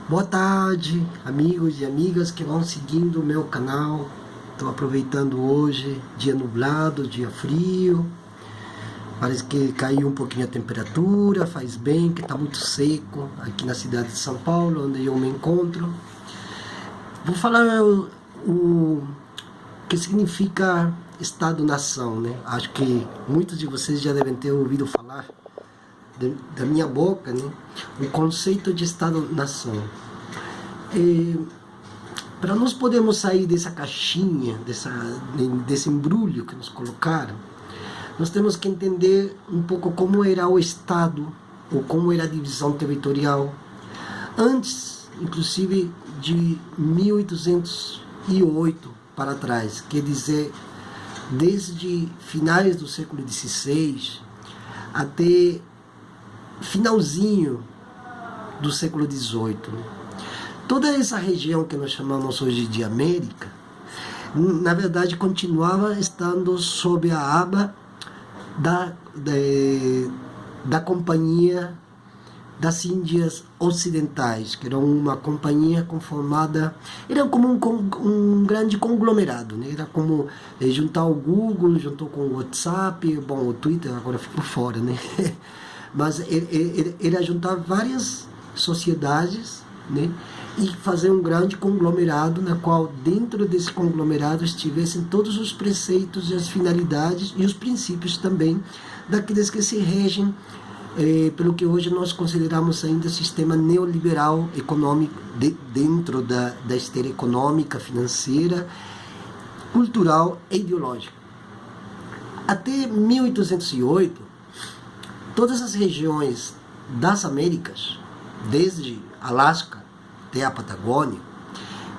Boa tarde, amigos e amigas que vão seguindo o meu canal. Estou aproveitando hoje, dia nublado, dia frio. Parece que caiu um pouquinho a temperatura, faz bem, que está muito seco aqui na cidade de São Paulo, onde eu me encontro. Vou falar o que significa Estado-nação, né? Acho que muitos de vocês já devem ter ouvido falar da minha boca, né? O conceito de Estado-nação. Para nós podermos sair dessa caixinha, desse embrulho que nos colocaram, nós temos que entender um pouco como era o Estado, ou como era a divisão territorial, antes, inclusive, de 1808 para trás, quer dizer, desde finais do século XVI até finalzinho do século XVIII. Toda essa região que nós chamamos hoje de América, na verdade continuava estando sob a aba da Companhia das Índias Ocidentais, que era uma companhia conformada, era como um grande conglomerado, né? Era como juntar o Google, juntou com o WhatsApp, bom, o Twitter agora ficou fora, né? Mas era juntar várias sociedades, né? E fazer um grande conglomerado, na qual dentro desse conglomerado estivessem todos os preceitos e as finalidades e os princípios também daqueles que se regem pelo que hoje nós consideramos ainda sistema neoliberal econômico, dentro da esteira econômica, financeira, cultural e ideológica. Até 1808, todas as regiões das Américas, desde Alasca até a Patagônia,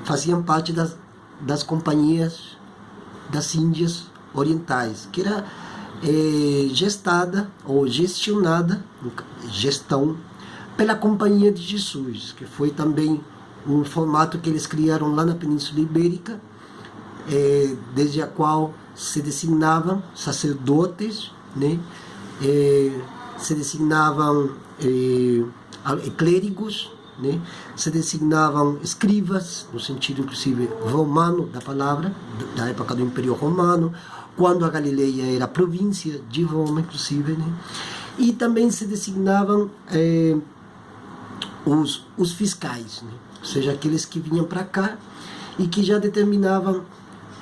faziam parte das companhias das Índias Orientais, que era gestada ou gestionada, gestão, pela Companhia de Jesus, que foi também um formato que eles criaram lá na Península Ibérica, desde a qual se designavam sacerdotes, né? Se designavam clérigos, né? Se designavam escribas, no sentido inclusive romano da palavra, da época do Império Romano, quando a Galileia era província de Roma, inclusive, né? E também se designavam os fiscais, né? Ou seja, aqueles que vinham para cá e que já determinavam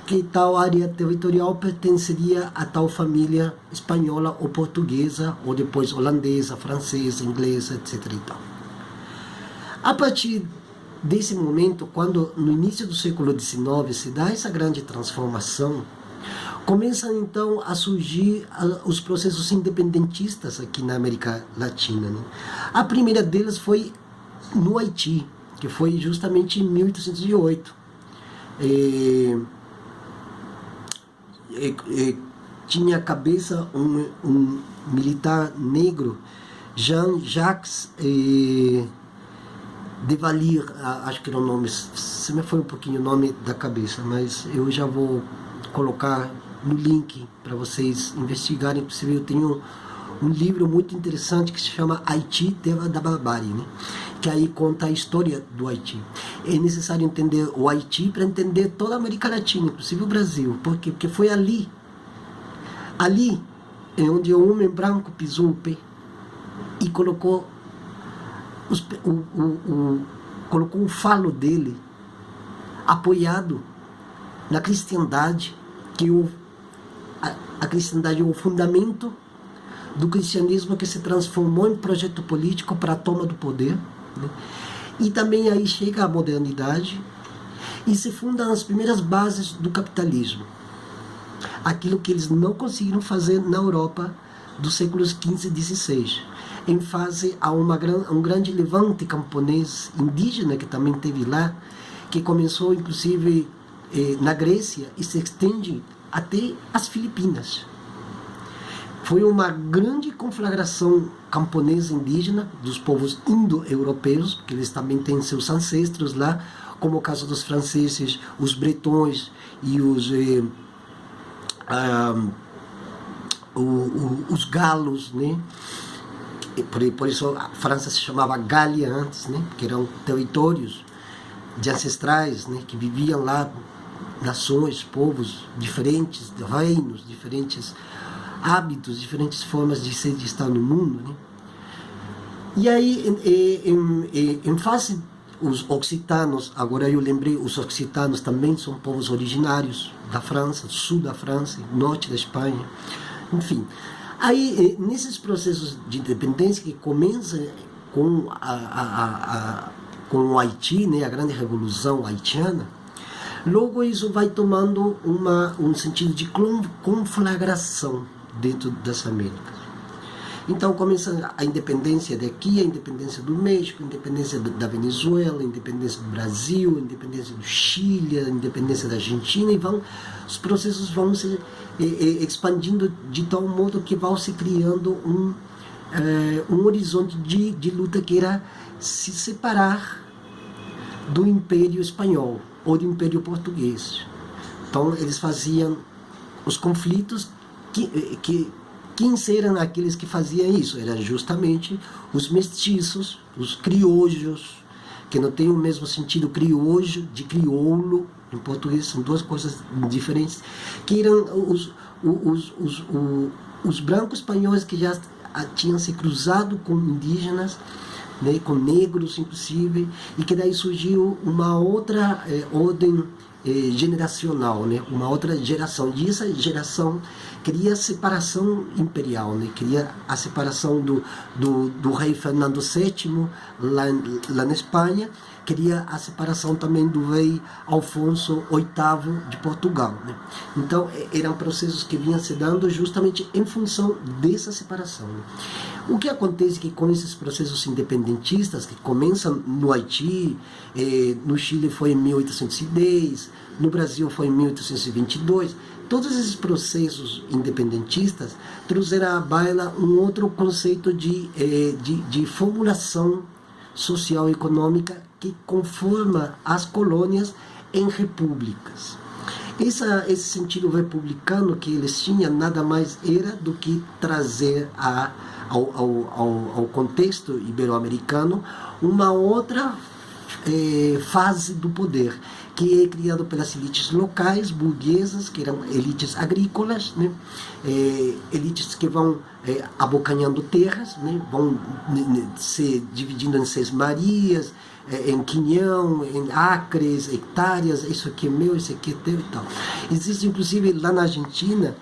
que tal área territorial pertenceria a tal família espanhola ou portuguesa, ou depois holandesa, francesa, inglesa, etc. E tal. A partir desse momento, quando no início do século XIX se dá essa grande transformação, começam então a surgir os processos independentistas aqui na América Latina, né? A primeira delas foi no Haiti, que foi justamente em 1808. Tinha a cabeça um militar negro, Jean-Jacques Duvalier, acho que era o nome, se me foi um pouquinho o nome da cabeça, mas eu já vou colocar no link para vocês investigarem. Inclusive eu tenho um livro muito interessante que se chama Haiti, Terra da Barbárie, né? Que aí conta a história do Haiti. É necessário entender o Haiti para entender toda a América Latina, inclusive o Brasil. Por quê? Porque foi ali é onde o homem branco pisou o pé e colocou colocou o falo dele apoiado na cristandade, que a cristandade é o fundamento do cristianismo que se transformou em projeto político para a toma do poder, né? E também aí chega a modernidade e se fundam as primeiras bases do capitalismo, aquilo que eles não conseguiram fazer na Europa dos séculos XV e XVI, em face a um grande levante camponês indígena que também teve lá, que começou inclusive na Grécia e se estende até as Filipinas. Foi uma grande conflagração camponesa indígena dos povos indo-europeus, que eles também têm seus ancestros lá, como o caso dos franceses, os bretões e os galos, né? por isso a França se chamava Gália antes, né? Que eram territórios de ancestrais, né? Que viviam lá, nações, povos diferentes, reinos, diferentes hábitos, diferentes formas de ser, de estar no mundo, né? E aí, em face, os occitanos, agora eu lembrei, os occitanos também são povos originários da França, sul da França, norte da Espanha, enfim. Aí, nesses processos de independência que começam com, com o Haiti, né, a grande revolução haitiana, logo isso vai tomando um sentido de conflagração dentro das Américas. Então começa a independência daqui, a independência do México, a independência da Venezuela, a independência do Brasil, a independência do Chile, a independência da Argentina, e os processos vão se expandindo de tal modo que vai se criando um horizonte de luta que era se separar do Império Espanhol ou do Império Português. Então eles faziam os conflitos quem eram aqueles que faziam isso? Eram justamente os mestiços, os criollos, que não tem o mesmo sentido criollo de crioulo, em português são duas coisas diferentes, que eram os brancos espanhóis que já tinham se cruzado com indígenas, né, com negros inclusive, e que daí surgiu uma outra ordem generacional, né, uma outra geração, e essa geração queria a separação imperial, né, queria a separação do rei Fernando VII lá na Espanha, queria a separação também do rei Alfonso VIII de Portugal, né. Então eram processos que vinham se dando justamente em função dessa separação, né. O que acontece é que com esses processos independentistas que começam no Haiti, no Chile foi em 1810, no Brasil foi em 1822, todos esses processos independentistas trouxeram à baila um outro conceito de formulação social e econômica que conforma as colônias em repúblicas. Esse sentido republicano que eles tinham nada mais era do que trazer ao contexto ibero-americano uma outra fase do poder, que é criado pelas elites locais, burguesas, que eram elites agrícolas, né? Elites que vão abocanhando terras, né? Vão se dividindo em sesmarias, em quinhão, em acres, hectares, isso aqui é meu, isso aqui é teu e tal. Existe, inclusive, lá na Argentina,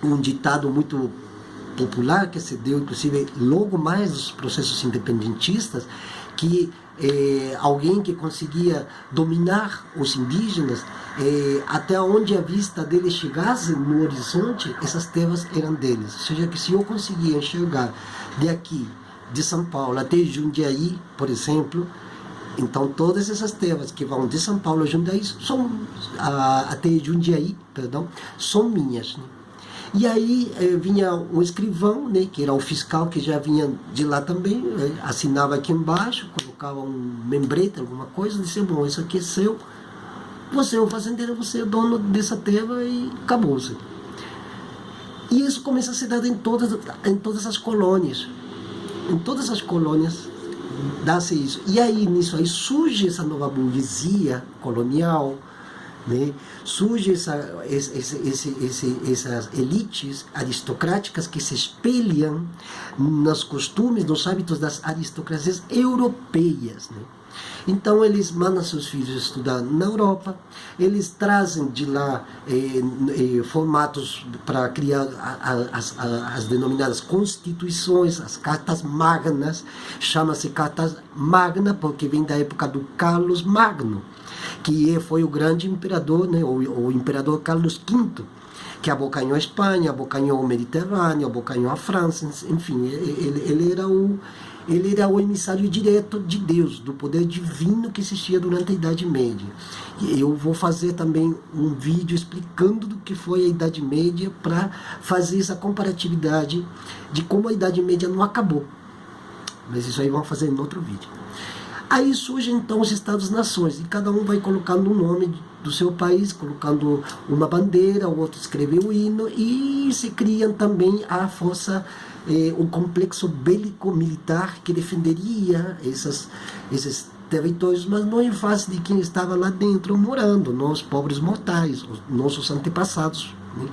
um ditado muito popular que se deu, inclusive, logo mais dos processos independentistas, que alguém que conseguia dominar os indígenas, até onde a vista deles chegasse no horizonte, essas terras eram deles. Ou seja, que se eu conseguia enxergar de aqui, de São Paulo até Jundiaí, por exemplo, então todas essas terras que vão de São Paulo a Jundiaí até Jundiaí, perdão, são minhas, né? E aí vinha um escrivão, né, que era o fiscal que já vinha de lá também, assinava aqui embaixo, colocava um membrete, alguma coisa, dizia, bom, isso aqui é seu, você é o fazendeiro, você é dono dessa terra e acabou-se. E isso começa a se dar em todas as colônias. Em todas as colônias dá-se isso. E aí, nisso aí, surge essa nova burguesia colonial, né? Surge essas elites aristocráticas que se espelham nos costumes, nos hábitos das aristocracias europeias, né? Então eles mandam seus filhos estudar na Europa, eles trazem de lá formatos para criar as denominadas constituições, as cartas magnas, chama-se cartas magna porque vem da época do Carlos Magno, que foi o grande imperador, né, o imperador Carlos V, que abocanhou a Espanha, abocanhou o Mediterrâneo, abocanhou a França, enfim, ele era o emissário direto de Deus, do poder divino que existia durante a Idade Média. E eu vou fazer também um vídeo explicando do que foi a Idade Média para fazer essa comparatividade de como a Idade Média não acabou. Mas isso aí vamos fazer em outro vídeo. Aí surgem então os Estados-nações, e cada um vai colocando o nome do seu país, colocando uma bandeira, o outro escreve o hino, e se criam também a força um complexo bélico-militar que defenderia esses territórios, mas não em face de quem estava lá dentro morando, nós pobres mortais, os nossos antepassados, né,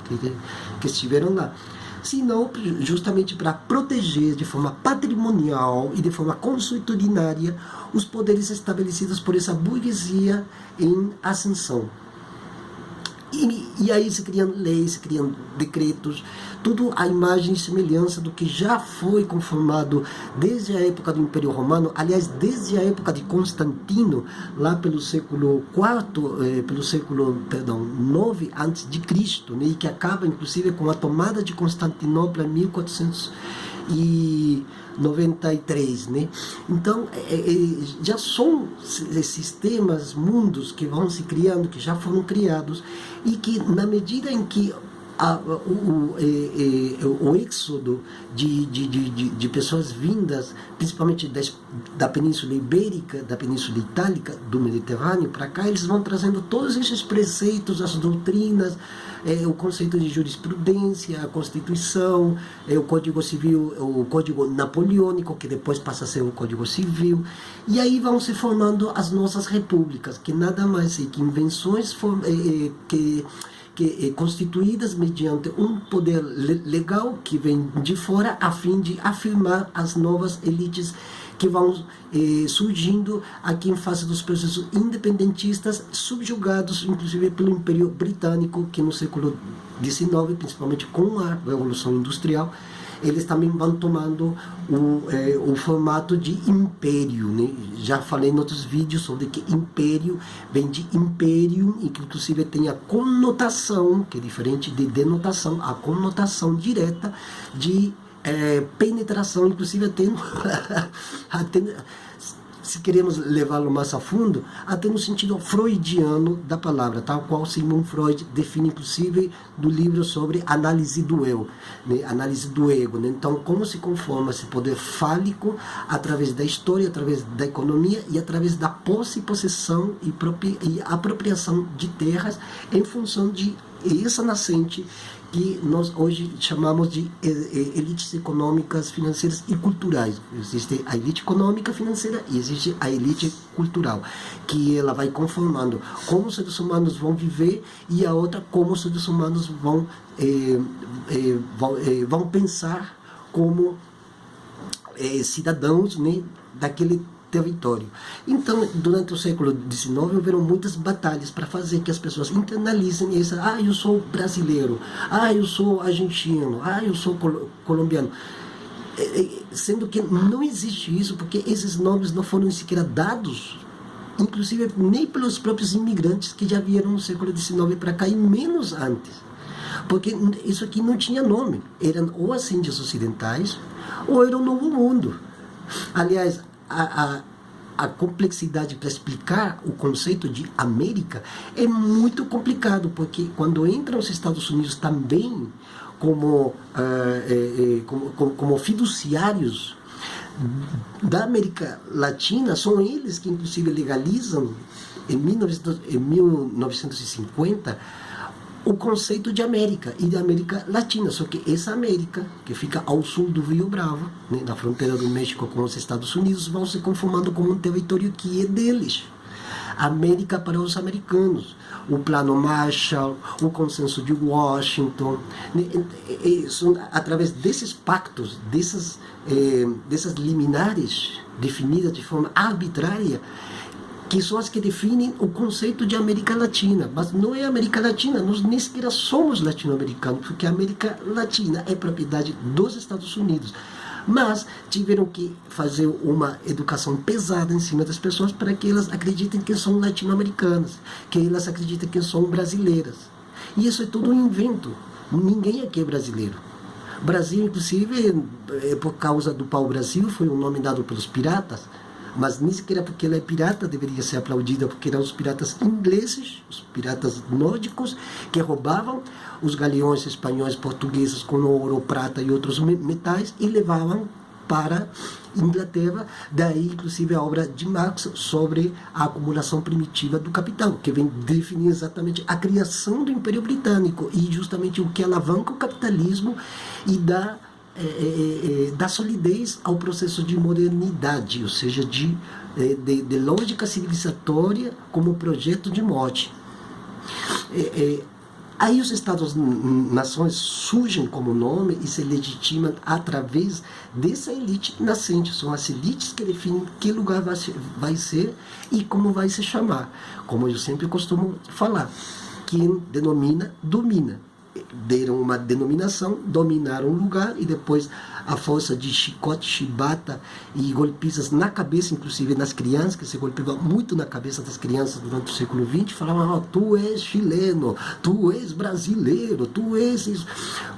que estiveram lá, senão justamente para proteger de forma patrimonial e de forma consuetudinária os poderes estabelecidos por essa burguesia em ascensão. E aí se criam leis, se criam decretos, tudo à imagem e semelhança do que já foi conformado desde a época do Império Romano, aliás, desde a época de Constantino, lá pelo século IV, pelo século, IX antes de Cristo, né, e que acaba inclusive com a tomada de Constantinopla em 1493, né? Então, já são sistemas, mundos que vão se criando, que já foram criados, e que, na medida em que o êxodo de pessoas vindas, principalmente da Península Ibérica, da Península Itálica, do Mediterrâneo para cá, eles vão trazendo todos esses preceitos, as doutrinas, o conceito de jurisprudência, a Constituição, o Código Civil, o Código Napoleônico, que depois passa a ser o Código Civil, e aí vão se formando as nossas repúblicas, que nada mais é que invenções constituídas mediante um poder legal que vem de fora a fim de afirmar as novas elites que vão surgindo aqui em face dos processos independentistas, subjugados inclusive pelo Império Britânico, que no século XIX, principalmente com a Revolução Industrial, eles também vão tomando o formato de império, né? Já falei em outros vídeos sobre que império vem de imperium, e que inclusive tem a conotação, que é diferente de denotação, a conotação direta de penetração, inclusive até se queremos levá-lo mais a fundo, até no sentido freudiano da palavra, tal qual Sigmund Freud define, inclusive, no livro sobre análise do eu, né? Análise do ego, né? Então, como se conforma esse poder fálico através da história, através da economia e através da posse, possessão e apropriação de terras em função de essa nascente que nós hoje chamamos de elites econômicas, financeiras e culturais. Existe a elite econômica, financeira, e existe a elite cultural, que ela vai conformando como os seres humanos vão viver, e a outra como os seres humanos vão pensar como cidadãos, né, daquele território. Então, durante o século XIX, houveram muitas batalhas para fazer que as pessoas internalizem essa, eu sou brasileiro, eu sou argentino, eu sou colombiano. Sendo que não existe isso, porque esses nomes não foram sequer dados, inclusive nem pelos próprios imigrantes que já vieram no século XIX para cá, e menos antes. Porque isso aqui não tinha nome. Eram ou as Índias Ocidentais, ou era o Novo Mundo. Aliás, a complexidade para explicar o conceito de América é muito complicado, porque quando entram os Estados Unidos também como fiduciários da América Latina, são eles que inclusive legalizam em 1950 o conceito de América e de América Latina, só que essa América, que fica ao sul do Rio Bravo, né, na fronteira do México com os Estados Unidos, vão se conformando como um território que é deles. América para os americanos, o Plano Marshall, o Consenso de Washington, né, são através desses pactos, dessas liminares definidas de forma arbitrária, que são as que definem o conceito de América Latina. Mas não é América Latina, nós nem sequer somos latino-americanos, porque a América Latina é propriedade dos Estados Unidos. Mas tiveram que fazer uma educação pesada em cima das pessoas para que elas acreditem que são latino-americanas, que elas acreditem que são brasileiras. E isso é tudo um invento. Ninguém aqui é brasileiro. Brasil, inclusive, por causa do pau-brasil, foi um nome dado pelos piratas, mas nem sequer porque ela é pirata deveria ser aplaudida, porque eram os piratas ingleses, os piratas nórdicos, que roubavam os galeões espanhóis, portugueses com ouro, prata e outros metais e levavam para Inglaterra. Daí, inclusive, a obra de Marx sobre a acumulação primitiva do capital, que vem definir exatamente a criação do Império Britânico e justamente o que alavanca o capitalismo e dá dar solidez ao processo de modernidade, ou seja, de lógica civilizatória como projeto de morte. Aí os Estados-nações surgem como nome e se legitimam através dessa elite nascente. São as elites que definem que lugar vai ser e como vai se chamar. Como eu sempre costumo falar, quem denomina, domina. Deram uma denominação, dominaram o lugar e depois a força de chicote, chibata e golpistas na cabeça, inclusive nas crianças, que se golpeava muito na cabeça das crianças durante o século XX, falavam, tu és chileno, tu és brasileiro, tu és isso.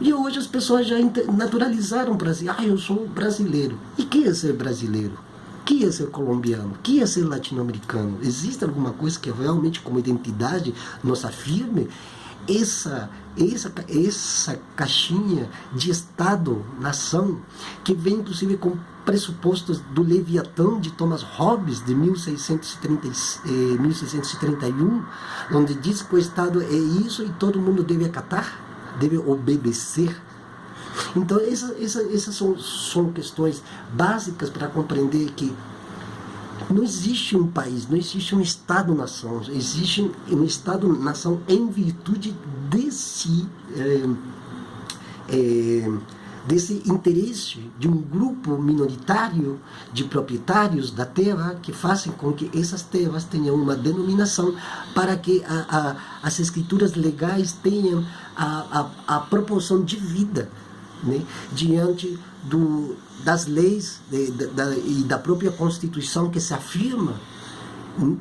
E hoje as pessoas já naturalizaram o Brasil, eu sou brasileiro. E quem é ser brasileiro? Que é ser colombiano? Que é ser latino-americano? Existe alguma coisa que realmente como identidade nos afirme essa caixinha de Estado-nação, que vem inclusive com pressupostos do Leviatã de Thomas Hobbes, de 1631, onde diz que o Estado é isso e todo mundo deve acatar, deve obedecer. Então essas são questões básicas para compreender que não existe um país, não existe um Estado-nação, existe um Estado-nação em virtude desse interesse de um grupo minoritário de proprietários da terra que fazem com que essas terras tenham uma denominação para que as escrituras legais tenham a proporção de vida, né, diante das leis e da própria Constituição que se afirma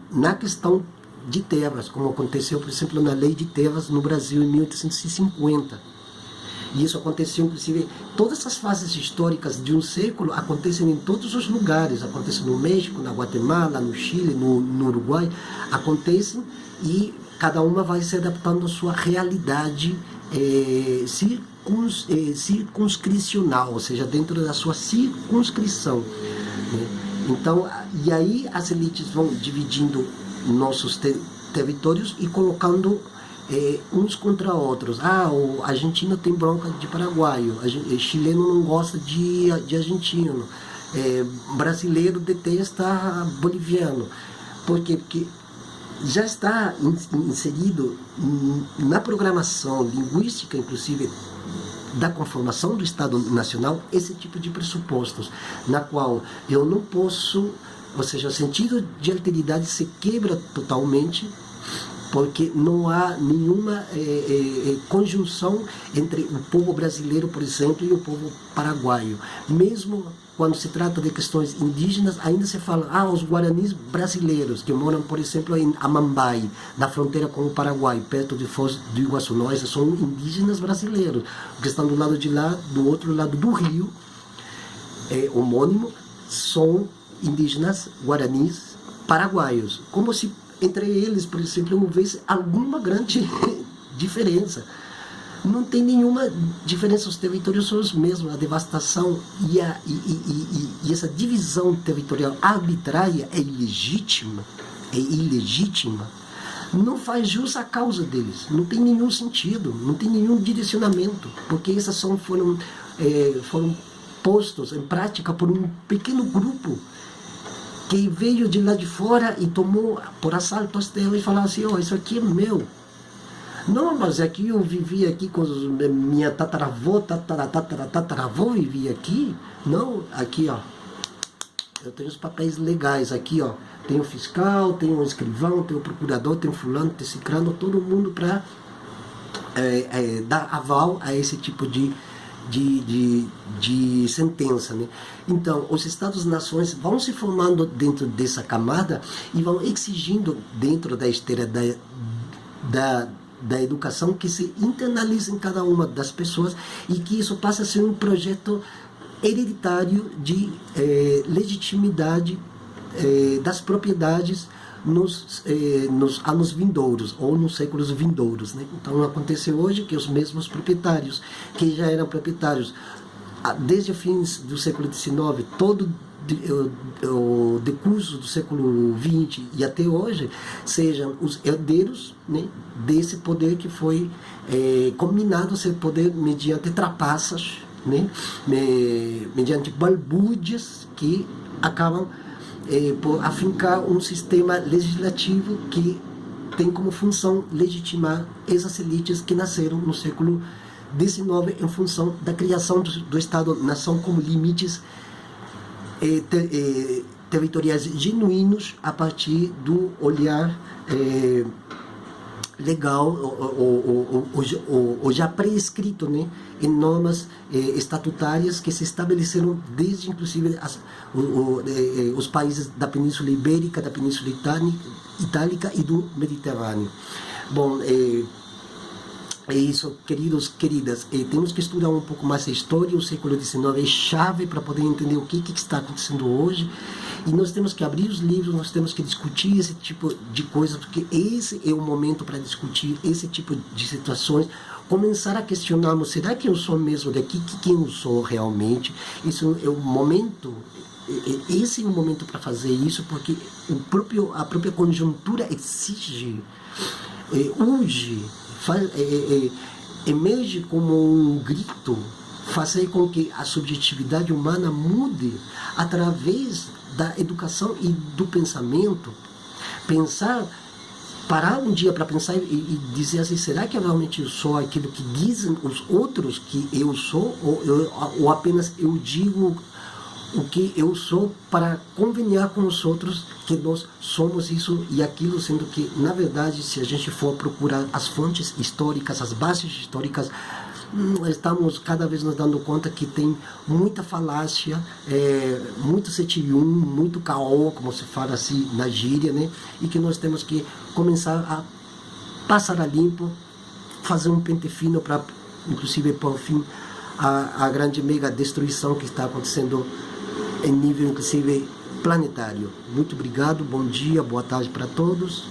na questão de terras, como aconteceu, por exemplo, na Lei de Terras no Brasil em 1850. E isso aconteceu, inclusive, todas essas fases históricas de um século acontecem em todos os lugares, acontecem no México, na Guatemala, no Chile, no Uruguai, acontecem e cada uma vai se adaptando à sua realidade circunscricional, ou seja, dentro da sua circunscrição, né? Então, e aí as elites vão dividindo nossos territórios e colocando uns contra outros. O argentino tem bronca de paraguaio, chileno não gosta de argentino, brasileiro detesta boliviano. Por quê? Porque já está inserido na programação linguística, inclusive, da conformação do Estado Nacional, esse tipo de pressupostos, na qual eu não posso, ou seja, o sentido de alteridade se quebra totalmente, porque não há nenhuma conjunção entre o povo brasileiro, por exemplo, e o povo paraguaio. Mesmo quando se trata de questões indígenas, ainda se fala, os guaranis brasileiros, que moram, por exemplo, em Amambai, na fronteira com o Paraguai, perto de Foz do Iguaçu, nós são indígenas brasileiros, que estão do lado de lá, do outro lado do rio, homônimo, são indígenas guaranis paraguaios, como se entre eles, por exemplo, não houvesse alguma grande diferença. Não tem nenhuma diferença, os territórios são os mesmos, a devastação e essa divisão territorial arbitrária é ilegítima, não faz jus à causa deles, não tem nenhum sentido, não tem nenhum direcionamento, porque essas foram postos em prática por um pequeno grupo que veio de lá de fora e tomou por assalto as terras e falou assim, isso aqui é meu. Não, mas aqui eu vivi aqui com minha tataravó, tataravó vivia aqui. Não, aqui, eu tenho os papéis legais aqui, tem o fiscal, tem o escrivão, tem o procurador, tem o fulano, tem o ciclano, todo mundo para dar aval a esse tipo de sentença, né? Então, os Estados-nações vão se formando dentro dessa camada e vão exigindo dentro da esteira da educação que se internalize em cada uma das pessoas e que isso passe a ser um projeto hereditário de legitimidade das propriedades nos anos vindouros ou nos séculos vindouros, né? Então acontece hoje que os mesmos proprietários que já eram proprietários desde os fins do século XIX, todo o decurso do século XX e até hoje, sejam os herdeiros, né, desse poder que foi combinado ser poder mediante trapaças né, mediante balbúrdias que acabam por afincar um sistema legislativo que tem como função legitimar essas elites que nasceram no século XIX em função da criação do Estado-nação como limites territoriais genuínos a partir do olhar legal ou já pré-escrito, né, em normas estatutárias que se estabeleceram desde inclusive os países da Península Ibérica, da Península Itálica e do Mediterrâneo. Bom, é isso, queridos, queridas. Temos que estudar um pouco mais a história. O século XIX é chave para poder entender o que está acontecendo hoje. E nós temos que abrir os livros, nós temos que discutir esse tipo de coisas, porque esse é o momento para discutir esse tipo de situações. Começar a questionarmos, será que eu sou mesmo daqui? Quem eu sou realmente? Isso é o momento. Esse é o momento para fazer isso, porque a própria conjuntura exige, urge, emerge como um grito, fazer com que a subjetividade humana mude através da educação e do pensamento. Parar um dia para pensar e dizer assim, será que realmente eu sou aquilo que dizem os outros que eu sou, ou apenas eu digo o que eu sou para conveniar com os outros que nós somos isso e aquilo, sendo que, na verdade, se a gente for procurar as fontes históricas, as bases históricas, estamos cada vez nos dando conta que tem muita falácia, muito 7-1, muito caô, como se fala assim na gíria, né? E que nós temos que começar a passar a limpo, fazer um pente fino para, inclusive, pôr fim à grande mega destruição que está acontecendo em nível, inclusive, planetário. Muito obrigado, bom dia, boa tarde para todos.